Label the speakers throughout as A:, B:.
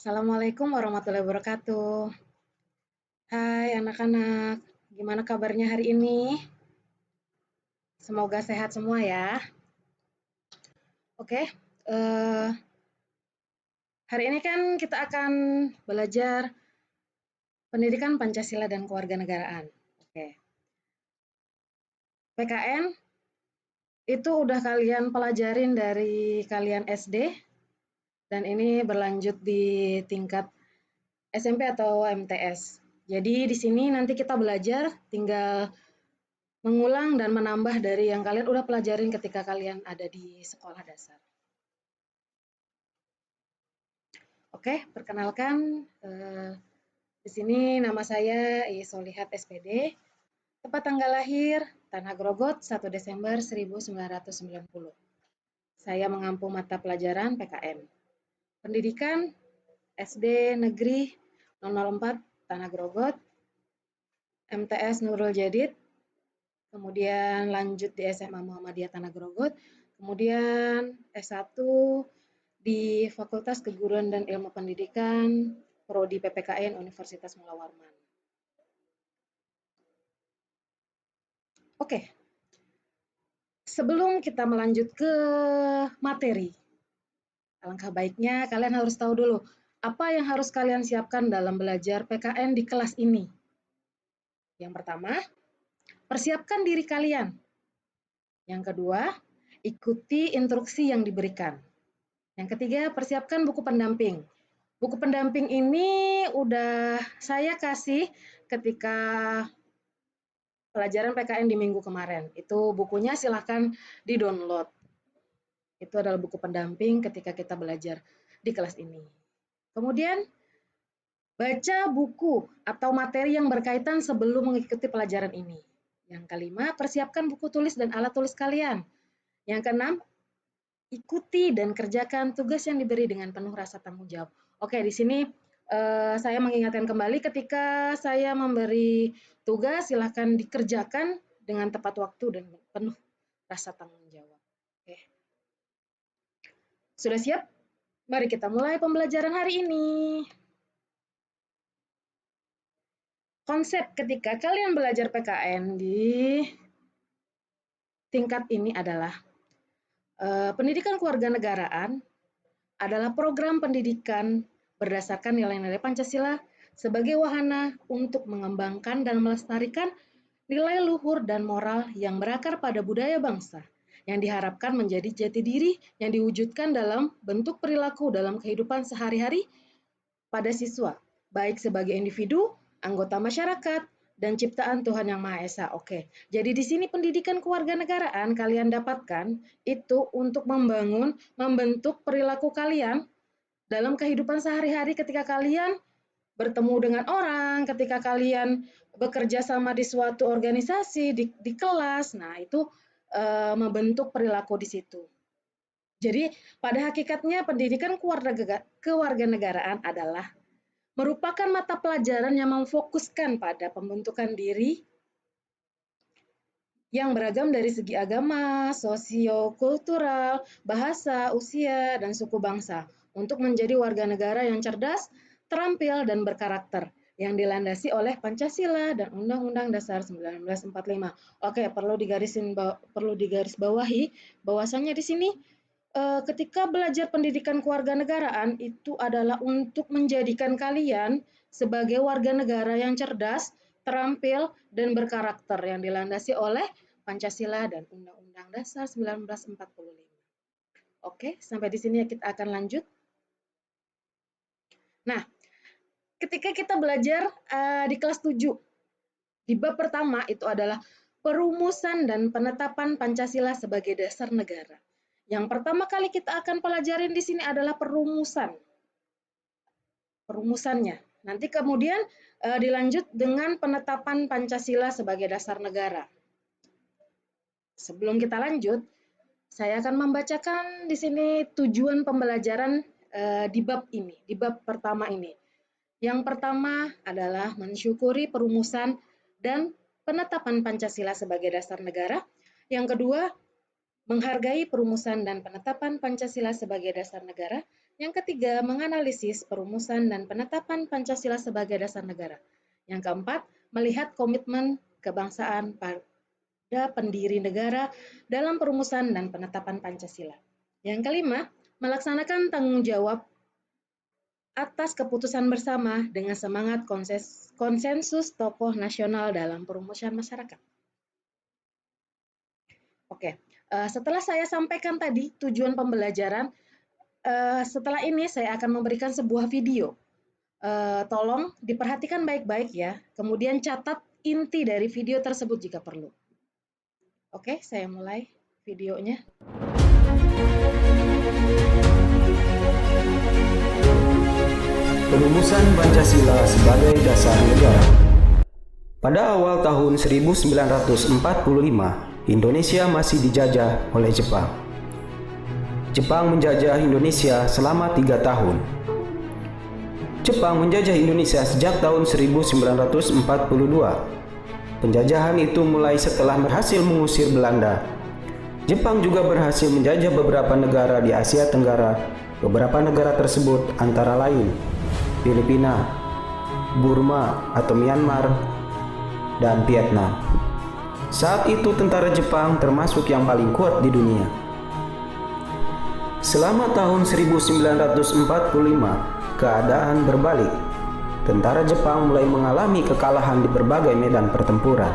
A: Assalamualaikum warahmatullahi wabarakatuh. Hai anak-anak, gimana kabarnya hari ini? Semoga sehat semua ya. Oke, hari ini kan kita akan belajar pendidikan Pancasila dan kewarganegaraan. Oke, PKN itu udah kalian pelajarin dari kalian SD dan ini berlanjut di tingkat SMP atau MTS. Jadi di sini nanti kita belajar tinggal mengulang dan menambah dari yang kalian udah pelajarin ketika kalian ada di sekolah dasar. Oke, perkenalkan di sini nama saya Solihat SPD. Tepat tanggal lahir Tanah Grogot 1 Desember 1990. Saya mengampu mata pelajaran PKN. Pendidikan SD Negeri 004 Tanah Grogot, MTS Nurul Jadid, kemudian lanjut di SMA Muhammadiyah Tanah Grogot, kemudian S1 di Fakultas Keguruan dan Ilmu Pendidikan, Prodi PPKN Universitas Mula Warman. Oke, sebelum kita melanjut ke materi, alangkah baiknya kalian harus tahu dulu apa yang harus kalian siapkan dalam belajar PKN di kelas ini. Yang pertama, persiapkan diri kalian. Yang kedua, ikuti instruksi yang diberikan. Yang ketiga, persiapkan buku pendamping. Buku pendamping ini udah saya kasih ketika pelajaran PKN di minggu kemarin. Itu bukunya silahkan di-download. Itu adalah buku pendamping ketika kita belajar di kelas ini. Kemudian, baca buku atau materi yang berkaitan sebelum mengikuti pelajaran ini. Yang kelima, persiapkan buku tulis dan alat tulis kalian. Yang keenam, ikuti dan kerjakan tugas yang diberi dengan penuh rasa tanggung jawab. Oke, di sini saya mengingatkan kembali ketika saya memberi tugas, silahkan dikerjakan dengan tepat waktu dan penuh rasa tanggung jawab. Oke. Sudah siap? Mari kita mulai pembelajaran hari ini. Konsep ketika kalian belajar PKN di tingkat ini adalah pendidikan kewarganegaraan adalah program pendidikan berdasarkan nilai-nilai Pancasila sebagai wahana untuk mengembangkan dan melestarikan nilai luhur dan moral yang berakar pada budaya bangsa, yang diharapkan menjadi jati diri yang diwujudkan dalam bentuk perilaku dalam kehidupan sehari-hari pada siswa, baik sebagai individu, anggota masyarakat, dan ciptaan Tuhan Yang Maha Esa. Oke, jadi di sini pendidikan kewarganegaraan kalian dapatkan itu untuk membentuk perilaku kalian dalam kehidupan sehari-hari ketika kalian bertemu dengan orang, ketika kalian bekerja sama di suatu organisasi, di kelas, nah itu membentuk perilaku di situ. Jadi pada hakikatnya pendidikan kewarganegaraan adalah merupakan mata pelajaran yang memfokuskan pada pembentukan diri yang beragam dari segi agama, sosio-kultural, bahasa, usia, dan suku bangsa untuk menjadi warga negara yang cerdas, terampil, dan berkarakter yang dilandasi oleh Pancasila dan Undang-Undang Dasar 1945. Oke, perlu digarisbawahi bahwasannya di sini ketika belajar pendidikan kewarganegaraan itu adalah untuk menjadikan kalian sebagai warga negara yang cerdas, terampil, dan berkarakter yang dilandasi oleh Pancasila dan Undang-Undang Dasar 1945. Oke, sampai di sini kita akan lanjut. Nah, ketika kita belajar di kelas 7, di bab pertama itu adalah perumusan dan penetapan Pancasila sebagai dasar negara. Yang pertama kali kita akan pelajarin di sini adalah perumusannya. Nanti kemudian dilanjut dengan penetapan Pancasila sebagai dasar negara. Sebelum kita lanjut, saya akan membacakan di sini tujuan pembelajaran di bab ini, di bab pertama ini. Yang pertama adalah mensyukuri perumusan dan penetapan Pancasila sebagai dasar negara. Yang kedua, menghargai perumusan dan penetapan Pancasila sebagai dasar negara. Yang ketiga, menganalisis perumusan dan penetapan Pancasila sebagai dasar negara. Yang keempat, melihat komitmen kebangsaan pada pendiri negara dalam perumusan dan penetapan Pancasila. Yang kelima, melaksanakan tanggung jawab atas keputusan bersama dengan semangat konsensus tokoh nasional dalam perumusan masyarakat. Oke, setelah saya sampaikan tadi tujuan pembelajaran, setelah ini saya akan memberikan sebuah video. Tolong diperhatikan baik-baik ya, kemudian catat inti dari video tersebut jika perlu. Oke, saya mulai videonya.
B: Perumusan Pancasila sebagai dasar negara. Pada awal tahun 1945, Indonesia masih dijajah oleh Jepang. Jepang menjajah Indonesia selama 3 tahun. Jepang menjajah Indonesia sejak tahun 1942. Penjajahan itu mulai setelah berhasil mengusir Belanda. Jepang juga berhasil menjajah beberapa negara di Asia Tenggara. Beberapa negara tersebut antara lain Filipina, Burma atau Myanmar, dan Vietnam. Saat itu tentara Jepang termasuk yang paling kuat di dunia. Selama tahun 1945, keadaan berbalik. Tentara Jepang mulai mengalami kekalahan di berbagai medan pertempuran.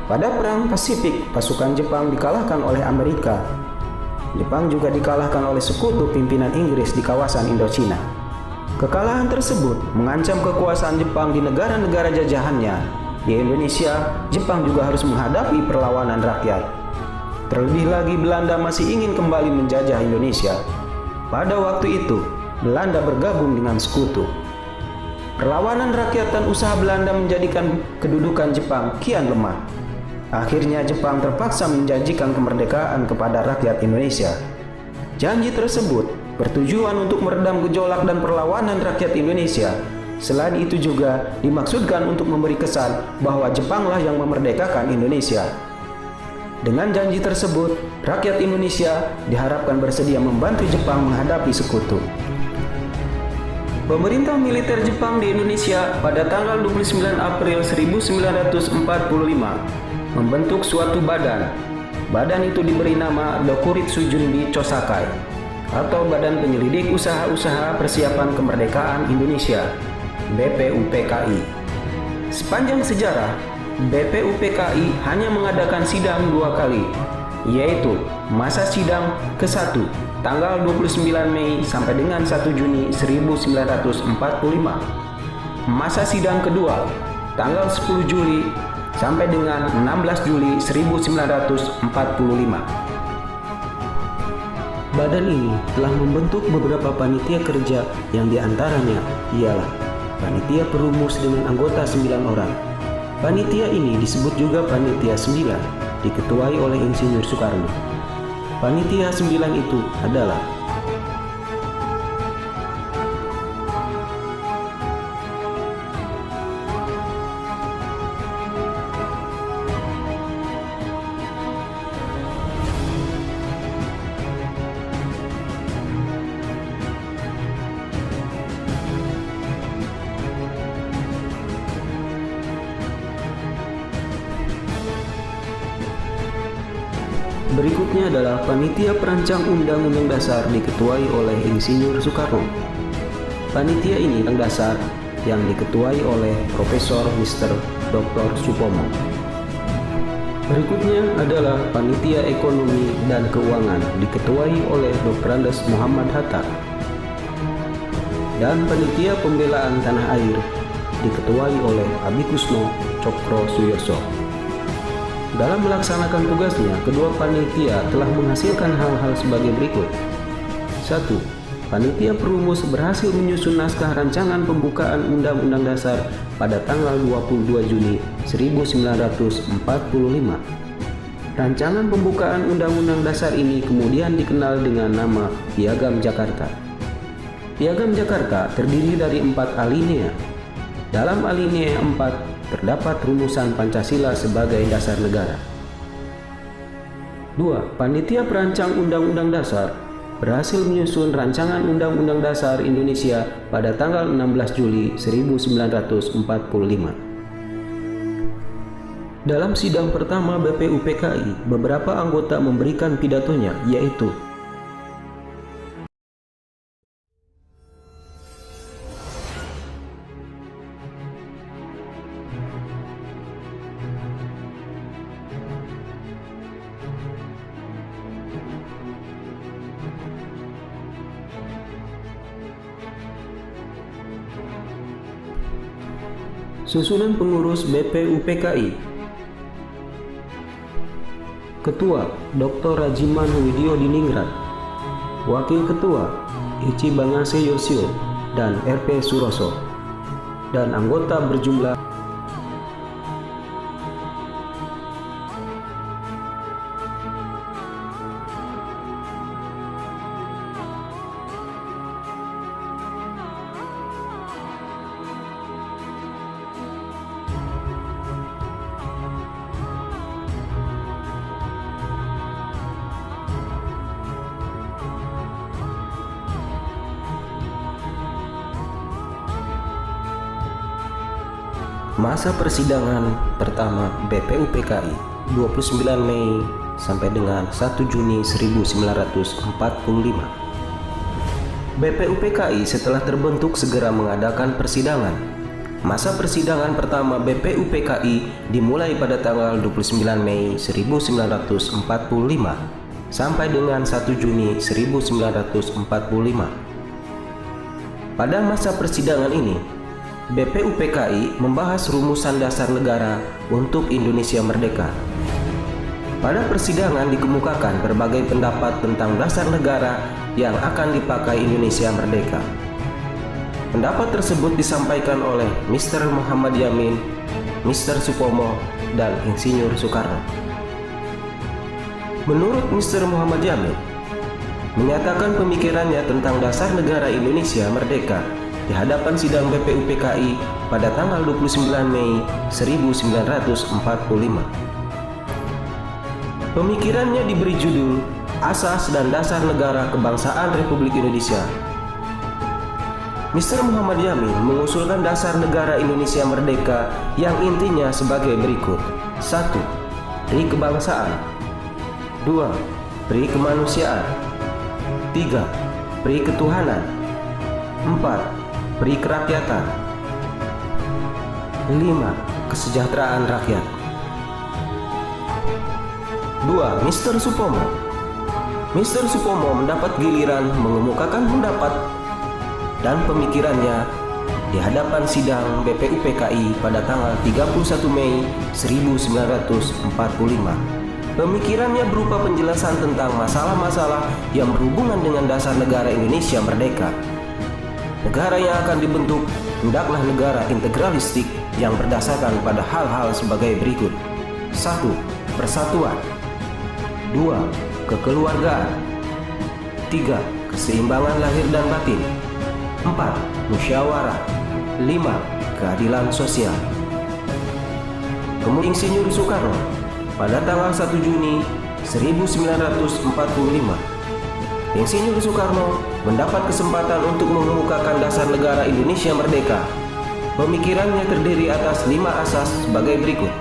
B: Pada Perang Pasifik, pasukan Jepang dikalahkan oleh Amerika. Jepang juga dikalahkan oleh sekutu pimpinan Inggris di kawasan Indochina. Kekalahan tersebut mengancam kekuasaan Jepang di negara-negara jajahannya. Di Indonesia, Jepang juga harus menghadapi perlawanan rakyat. Terlebih lagi Belanda masih ingin kembali menjajah Indonesia. Pada waktu itu, Belanda bergabung dengan sekutu. Perlawanan rakyat dan usaha Belanda menjadikan kedudukan Jepang kian lemah. Akhirnya Jepang terpaksa menjanjikan kemerdekaan kepada rakyat Indonesia. Janji tersebut bertujuan untuk meredam gejolak dan perlawanan rakyat Indonesia. Selain itu juga dimaksudkan untuk memberi kesan bahwa Jepanglah yang memerdekakan Indonesia. Dengan janji tersebut, rakyat Indonesia diharapkan bersedia membantu Jepang menghadapi sekutu. Pemerintah militer Jepang di Indonesia pada tanggal 29 April 1945 membentuk suatu badan. Badan itu diberi nama Dokuritsu Junbi Chosakai atau Badan Penyelidik Usaha-Usaha Persiapan Kemerdekaan Indonesia, BPUPKI. Sepanjang sejarah, BPUPKI hanya mengadakan sidang 2 kali, yaitu masa sidang ke-1 tanggal 29 Mei sampai dengan 1 Juni 1945. Masa sidang kedua tanggal 10 Juli sampai dengan 16 Juli 1945. Badan ini telah membentuk beberapa panitia kerja yang diantaranya ialah Panitia Perumus dengan anggota 9 orang. Panitia ini disebut juga Panitia 9, diketuai oleh Insinyur Soekarno. Panitia 9 itu adalah berikutnya adalah Panitia Perancang Undang-Undang Dasar diketuai oleh Insinyur Soekarno. Panitia ini tentang dasar yang diketuai oleh Profesor Mr. Dr. Supomo. Berikutnya adalah Panitia Ekonomi dan Keuangan diketuai oleh Dr. Andes Muhammad Hatta. Dan Panitia Pembelaan Tanah Air diketuai oleh Abikusno Cokro Suyoso. Dalam melaksanakan tugasnya, kedua panitia telah menghasilkan hal-hal sebagai berikut. 1. Panitia Perumus berhasil menyusun naskah rancangan pembukaan Undang-Undang Dasar pada tanggal 22 Juni 1945. Rancangan pembukaan Undang-Undang Dasar ini kemudian dikenal dengan nama Piagam Jakarta. Piagam Jakarta terdiri dari 4 alinea. Dalam alinea 4 terdapat rumusan Pancasila sebagai dasar negara. 2. Panitia Perancang Undang-Undang Dasar berhasil menyusun Rancangan Undang-Undang Dasar Indonesia pada tanggal 16 Juli 1945. Dalam sidang pertama BPUPKI, beberapa anggota memberikan pidatonya, yaitu susunan pengurus BPUPKI. Ketua Dr. Rajiman Widyodiningrat, Wakil Ketua Ichi Bangase Yosio dan RP Suroso, dan anggota berjumlah masa persidangan pertama BPUPKI 29 Mei sampai dengan 1 Juni 1945. BPUPKI setelah terbentuk segera mengadakan persidangan. Masa persidangan pertama BPUPKI dimulai pada tanggal 29 Mei 1945 sampai dengan 1 Juni 1945. Pada masa persidangan ini, BPUPKI membahas rumusan dasar negara untuk Indonesia Merdeka. Pada persidangan dikemukakan berbagai pendapat tentang dasar negara yang akan dipakai Indonesia Merdeka. Pendapat tersebut disampaikan oleh Mr. Muhammad Yamin, Mr. Supomo, dan Insinyur Soekarno. Menurut Mr. Muhammad Yamin, menyatakan pemikirannya tentang dasar negara Indonesia Merdeka di hadapan sidang BPUPKI pada tanggal 29 Mei 1945. Pemikirannya diberi judul Asas dan Dasar Negara Kebangsaan Republik Indonesia. Mr. Muhammad Yamin mengusulkan dasar negara Indonesia Merdeka yang intinya sebagai berikut. 1. Pri kebangsaan. 2. Pri kemanusiaan. 3. Pri ketuhanan. 4. Pri kerakyatan. 5. Kesejahteraan rakyat. 2. Mr. Supomo. Mr. Supomo mendapat giliran mengemukakan pendapat dan pemikirannya di hadapan sidang BPUPKI pada tanggal 31 Mei 1945. Pemikirannya berupa penjelasan tentang masalah-masalah yang berhubungan dengan dasar negara Indonesia Merdeka. Negara yang akan dibentuk hendaklah negara integralistik yang berdasarkan pada hal-hal sebagai berikut. 1. Persatuan. 2. Kekeluargaan. 3. Keseimbangan lahir dan batin. 4. Musyawarah. 5. Keadilan sosial. Kemudian Insinyur Soekarno pada tanggal 1 Juni 1945. Insinyur Soekarno mendapat kesempatan untuk mengemukakan dasar negara Indonesia Merdeka. Pemikirannya terdiri atas 5 asas sebagai berikut.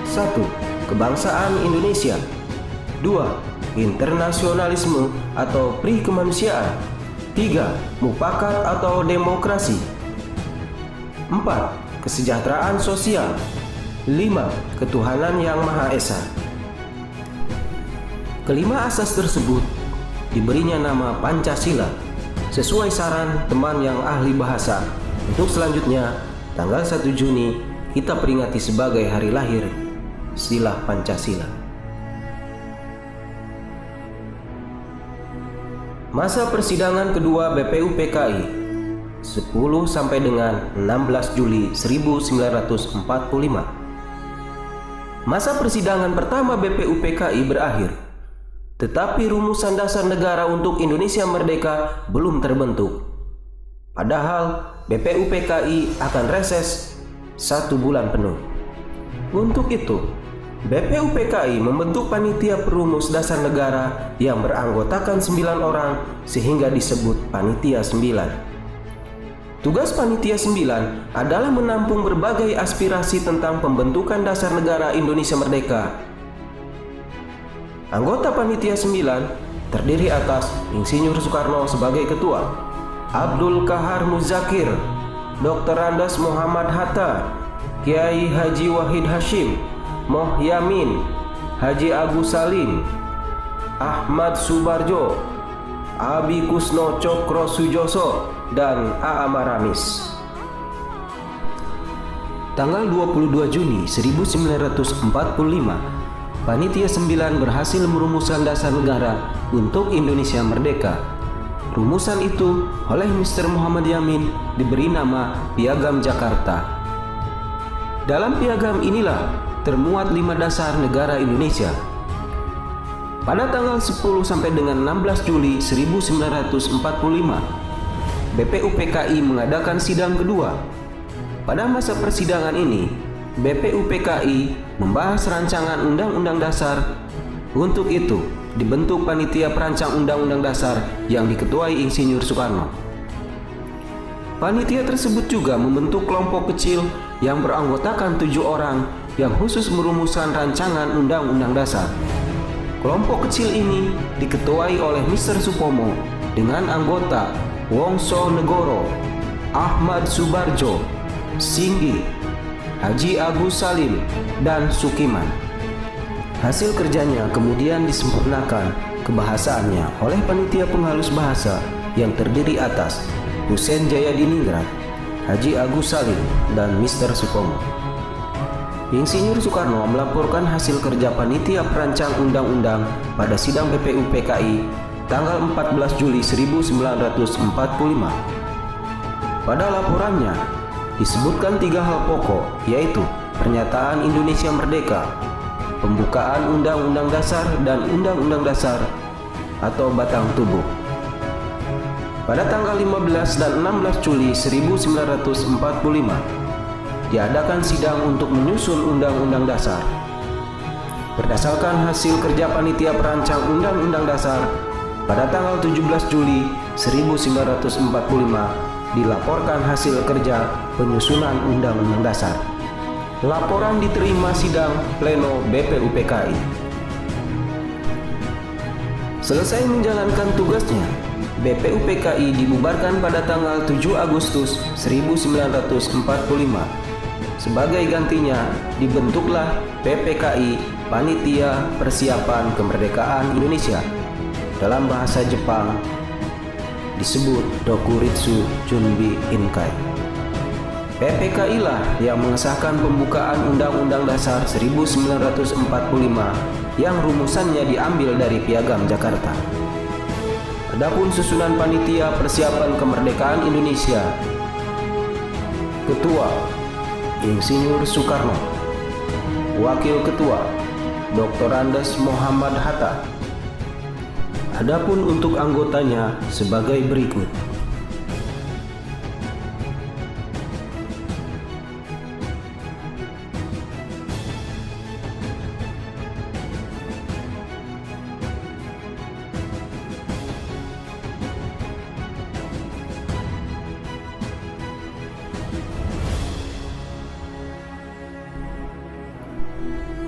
B: 1. Kebangsaan Indonesia. 2. Internasionalisme atau pri kemanusiaan. 3. Mufakat atau demokrasi. 4. Kesejahteraan sosial. 5. Ketuhanan yang Maha Esa. Kelima asas tersebut diberinya nama Pancasila sesuai saran teman yang ahli bahasa. Untuk selanjutnya, tanggal 1 Juni kita peringati sebagai hari lahir istilah Pancasila. Masa persidangan kedua BPUPKI 10 sampai dengan 16 Juli 1945. Masa persidangan pertama BPUPKI berakhir, tetapi rumusan dasar negara untuk Indonesia Merdeka belum terbentuk. Padahal BPUPKI akan reses 1 bulan penuh. Untuk itu, BPUPKI membentuk panitia perumus dasar negara yang beranggotakan 9 orang sehingga disebut Panitia 9. Tugas Panitia 9 adalah menampung berbagai aspirasi tentang pembentukan dasar negara Indonesia Merdeka. Anggota Panitia 9 terdiri atas Insinyur Soekarno sebagai Ketua, Abdul Qahar Muzakir, Dr. Andes Muhammad Hatta, Kiai Haji Wahid Hashim, Moh Yamin, Haji Agus Salim, Ahmad Subarjo, Abi Kusno Cokro Sujoso, dan A. Maramis. Tanggal 22 Juni 1945, Panitia 9 berhasil merumuskan dasar negara untuk Indonesia Merdeka. Rumusan itu oleh Mr. Muhammad Yamin diberi nama Piagam Jakarta. Dalam piagam inilah termuat 5 dasar negara Indonesia. Pada tanggal 10 sampai dengan 16 Juli 1945, BPUPKI mengadakan sidang kedua. Pada masa persidangan ini, BPUPKI membahas rancangan Undang-Undang Dasar. Untuk itu, dibentuk Panitia Perancang Undang-Undang Dasar yang diketuai Insinyur Soekarno. Panitia tersebut juga membentuk kelompok kecil yang beranggotakan 7 orang yang khusus merumuskan rancangan Undang-Undang Dasar. Kelompok kecil ini diketuai oleh Mr. Supomo dengan anggota Wongso Negoro, Ahmad Subarjo, Singgi, Haji Agus Salim, dan Sukiman. Hasil kerjanya kemudian disempurnakan kebahasaannya oleh panitia penghalus bahasa yang terdiri atas Husein Jayadiningrat, Haji Agus Salim, dan Mr. Supomo. Insinyur Soekarno melaporkan hasil kerja panitia perancang undang-undang pada sidang BPUPKI tanggal 14 Juli 1945. Pada laporannya disebutkan 3 hal pokok, yaitu pernyataan Indonesia Merdeka, pembukaan Undang-Undang Dasar, dan Undang-Undang Dasar atau batang tubuh. Pada tanggal 15 dan 16 Juli 1945 diadakan sidang untuk menyusun Undang-Undang Dasar. Berdasarkan hasil kerja panitia perancang Undang-Undang Dasar, pada tanggal 17 Juli 1945 dilaporkan hasil kerja penyusunan Undang-Undang Dasar. Laporan diterima sidang pleno BPUPKI. Selesai menjalankan tugasnya, BPUPKI dibubarkan pada tanggal 7 Agustus 1945. Sebagai gantinya, dibentuklah PPKI, Panitia Persiapan Kemerdekaan Indonesia. Dalam bahasa Jepang disebut Dokuritsu Junbi Inkai. PPKI lah yang mengesahkan pembukaan Undang-Undang Dasar 1945 yang rumusannya diambil dari Piagam Jakarta. Adapun susunan Panitia Persiapan Kemerdekaan Indonesia, Ketua Insinyur Soekarno, Wakil Ketua Dr. Andes Muhammad Hatta. Adapun untuk anggotanya sebagai berikut.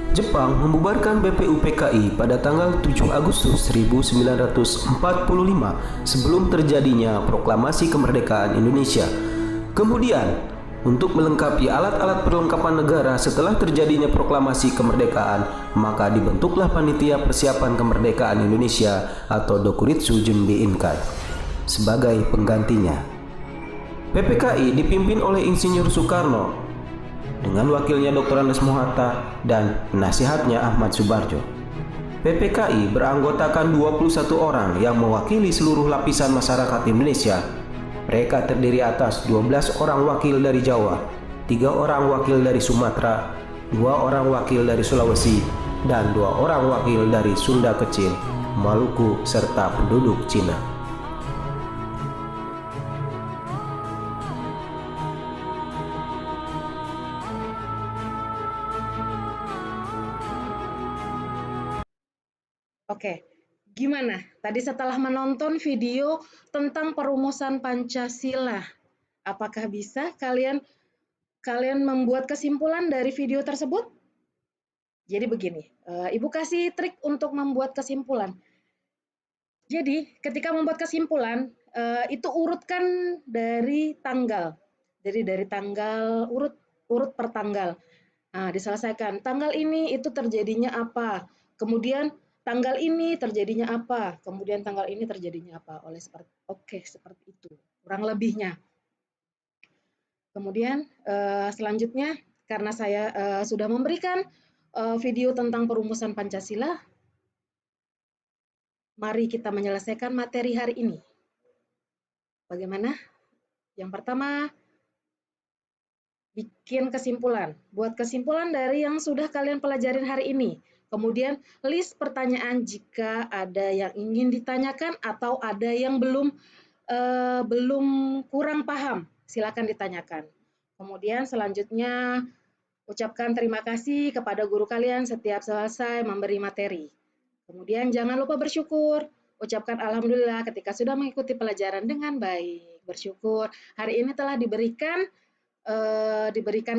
B: Jepang membubarkan BPUPKI pada tanggal 7 Agustus 1945 sebelum terjadinya proklamasi kemerdekaan Indonesia. Kemudian, untuk melengkapi alat-alat perlengkapan negara setelah terjadinya proklamasi kemerdekaan, maka dibentuklah Panitia Persiapan Kemerdekaan Indonesia atau Dokuritsu Junbi Inkai sebagai penggantinya. PPKI dipimpin oleh Insinyur Soekarno dengan wakilnya Dr. Andes Hatta dan penasihatnya Ahmad Subarjo. PPKI beranggotakan 21 orang yang mewakili seluruh lapisan masyarakat Indonesia. Mereka terdiri atas 12 orang wakil dari Jawa, 3 orang wakil dari Sumatera, 2 orang wakil dari Sulawesi, dan 2 orang wakil dari Sunda Kecil, Maluku, serta penduduk Cina.
A: Oke, gimana? Tadi setelah menonton video tentang perumusan Pancasila, apakah bisa kalian kalian membuat kesimpulan dari video tersebut? Jadi begini, Ibu kasih trik untuk membuat kesimpulan. Jadi, ketika membuat kesimpulan, itu urutkan dari tanggal. Jadi dari tanggal urut per tanggal. Nah, diselesaikan. Tanggal ini itu terjadinya apa? Kemudian tanggal ini terjadinya apa? Kemudian tanggal ini terjadinya apa? Seperti itu. Kurang lebihnya. Kemudian selanjutnya karena saya sudah memberikan video tentang perumusan Pancasila, mari kita menyelesaikan materi hari ini. Bagaimana? Yang pertama, bikin kesimpulan. Buat kesimpulan dari yang sudah kalian pelajarin hari ini. Kemudian list pertanyaan jika ada yang ingin ditanyakan atau ada yang belum kurang paham, silakan ditanyakan. Kemudian selanjutnya ucapkan terima kasih kepada guru kalian setiap selesai memberi materi. Kemudian jangan lupa bersyukur. Ucapkan alhamdulillah ketika sudah mengikuti pelajaran dengan baik. Bersyukur hari ini telah diberikan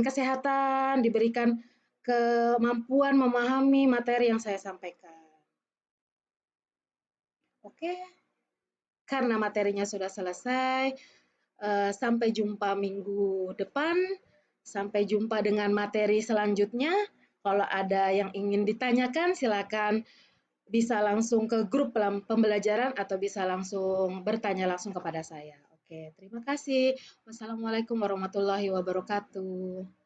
A: kesehatan, diberikan kemampuan memahami materi yang saya sampaikan. Oke, karena materinya sudah selesai, sampai jumpa minggu depan, sampai jumpa dengan materi selanjutnya. Kalau ada yang ingin ditanyakan, silakan bisa langsung ke grup pembelajaran atau bisa langsung bertanya langsung kepada saya. Oke, terima kasih. Wassalamualaikum warahmatullahi wabarakatuh.